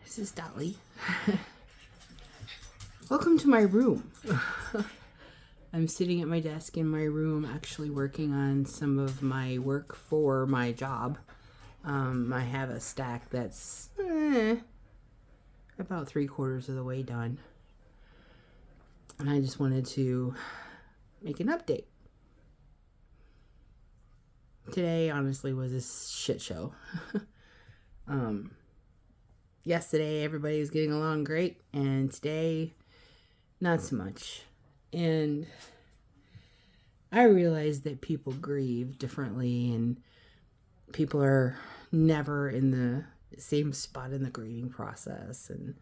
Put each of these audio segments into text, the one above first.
This is Dolly. Welcome to my room. I'm sitting at my desk in my room actually working on some of my work for my job. I have a stack that's about 3/4 of the way done. And I just wanted to make an update. Today, honestly, was a shit show. Yesterday, everybody was getting along great, and today, not so much. And I realized that people grieve differently, and people are never in the same spot in the grieving process. And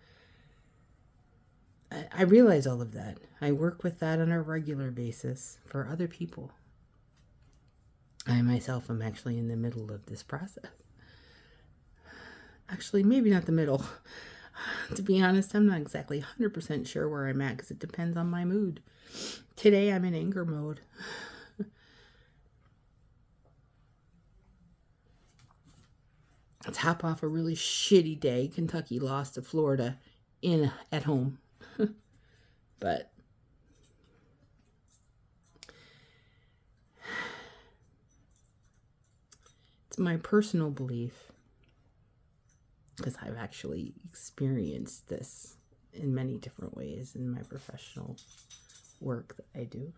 I realize all of that. I work with that on a regular basis for other people. I myself am actually in the middle of this process. Actually, maybe not the middle. To be honest, I'm not exactly 100% sure where I'm at because it depends on my mood. Today, I'm in anger mode. Top off a really shitty day. Kentucky lost to Florida at home. But it's my personal belief, because I've actually experienced this in many different ways in my professional work that I do,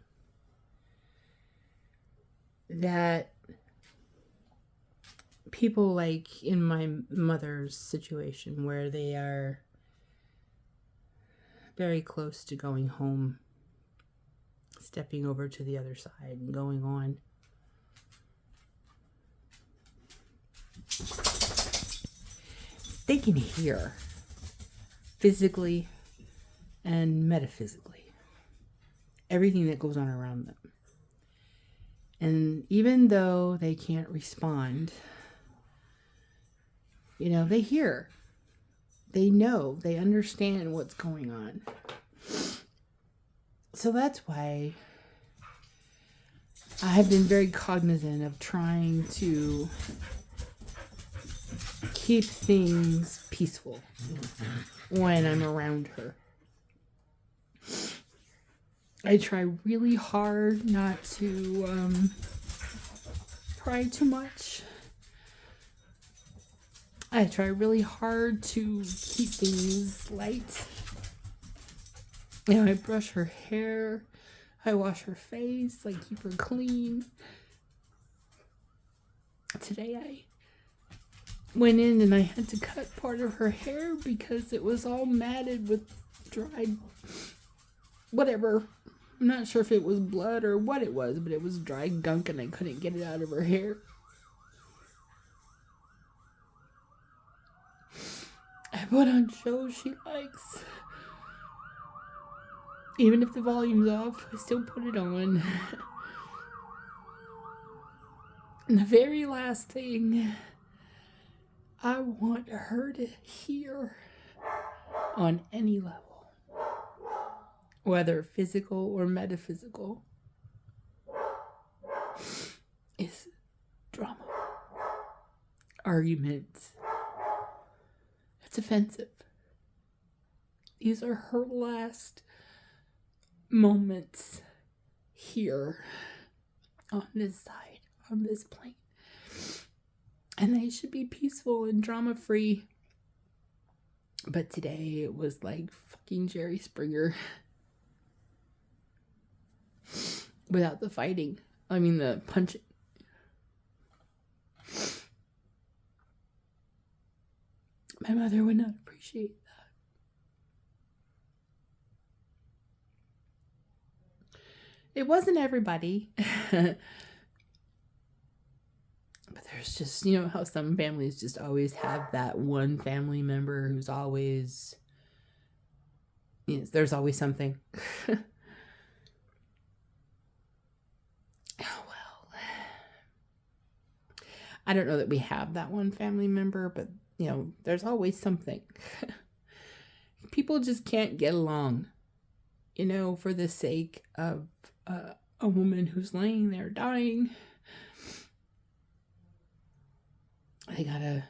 that people like in my mother's situation where they are very close to going home, stepping over to the other side and going on, they can hear physically and metaphysically everything that goes on around them. And even though they can't respond, they hear, they know, they understand what's going on. So that's why I have been very cognizant of trying to keep things peaceful when I'm around her. I try really hard not to pry too much. I try really hard to keep things light. I brush her hair. I wash her face. I keep her clean. Today I went in and I had to cut part of her hair because it was all matted with dried whatever. I'm not sure if it was blood or what it was, but it was dried gunk and I couldn't get it out of her hair. I put on shows she likes. Even if the volume's off, I still put it on. And the very last thing I want her to hear on any level, whether physical or metaphysical, is drama, arguments. It's offensive. These are her last moments here on this side, on this plane. And they should be peaceful and drama-free. But today it was like fucking Jerry Springer. Without the fighting. I mean the punching. My mother would not appreciate that. It wasn't everybody. But there's just, how some families just always have that one family member who's always, there's always something. Oh, well. I don't know that we have that one family member, but, there's always something. People just can't get along, for the sake of a woman who's laying there dying. They gotta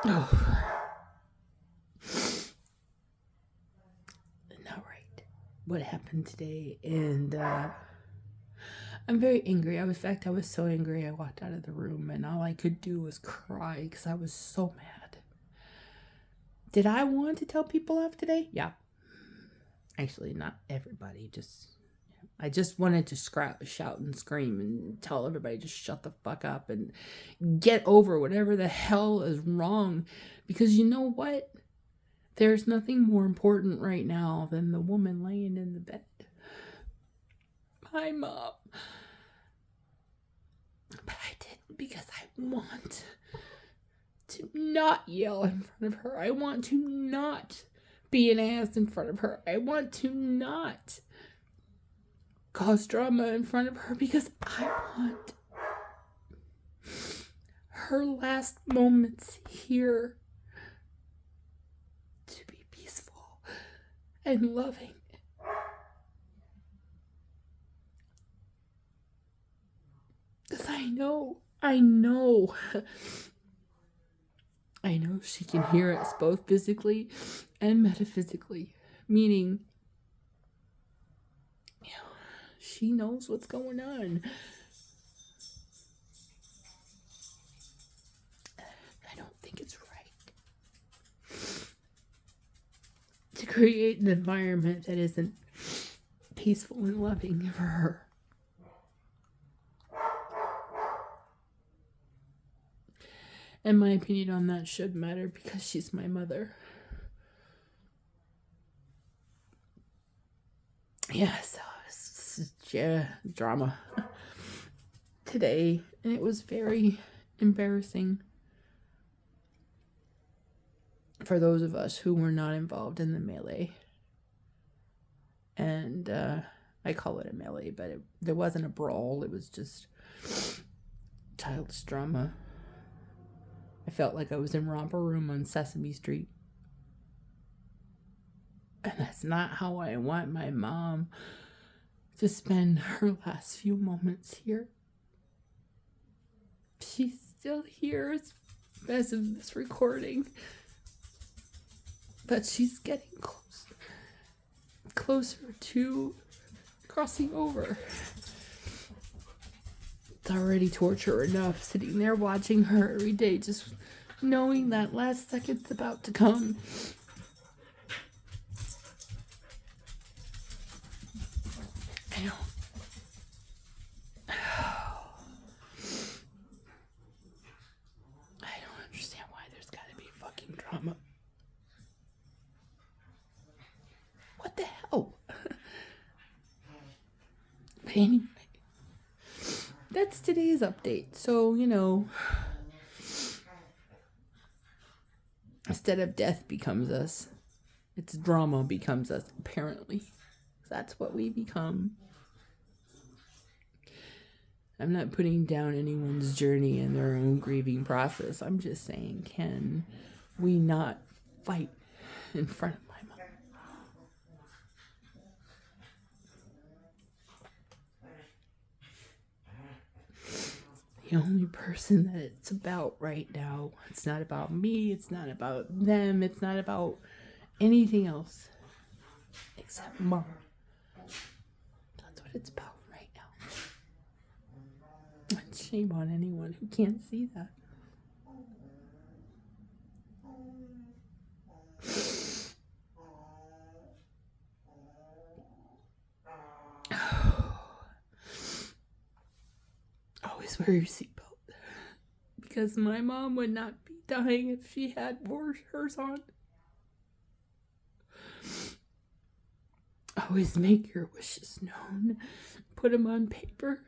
Oh, not right. What happened today? And I'm very angry. In fact, I was so angry I walked out of the room and all I could do was cry because I was so mad. Did I want to tell people off today? Yeah. Actually, not everybody. I just wanted to shout and scream and tell everybody just shut the fuck up and get over whatever the hell is wrong. Because you know what? There's nothing more important right now than the woman laying in the bed. My mom. But I didn't because I want to not yell in front of her. I want to not be an ass in front of her. I want to not cause drama in front of her because I want her last moments here to be peaceful and loving. Because I know she can hear us both physically and metaphysically, meaning, she knows what's going on. I don't think it's right to create an environment that isn't peaceful and loving for her. And my opinion on that should matter because she's my mother. Yeah, so drama today, and it was very embarrassing for those of us who were not involved in the melee. And I call it a melee, but there wasn't a brawl. It was just childish drama. I felt like I was in Romper Room on Sesame Street. And that's not how I want my mom to spend her last few moments here. She's still here as of this recording. But she's getting closer to crossing over. It's already torture enough sitting there watching her every day, just knowing that last second's about to come. I don't understand why there's gotta be fucking drama. What the hell? But anyway, that's today's update. So, instead of death becomes us, it's drama becomes us, apparently. That's what we become. I'm not putting down anyone's journey and their own grieving process. I'm just saying, can we not fight in front of my mom? The only person that it's about right now, it's not about me, it's not about them, it's not about anything else except mom. That's what it's about. Shame on anyone who can't see that. Always wear your seatbelt. Because my mom would not be dying if she had hers on. Always make your wishes known. Put them on paper.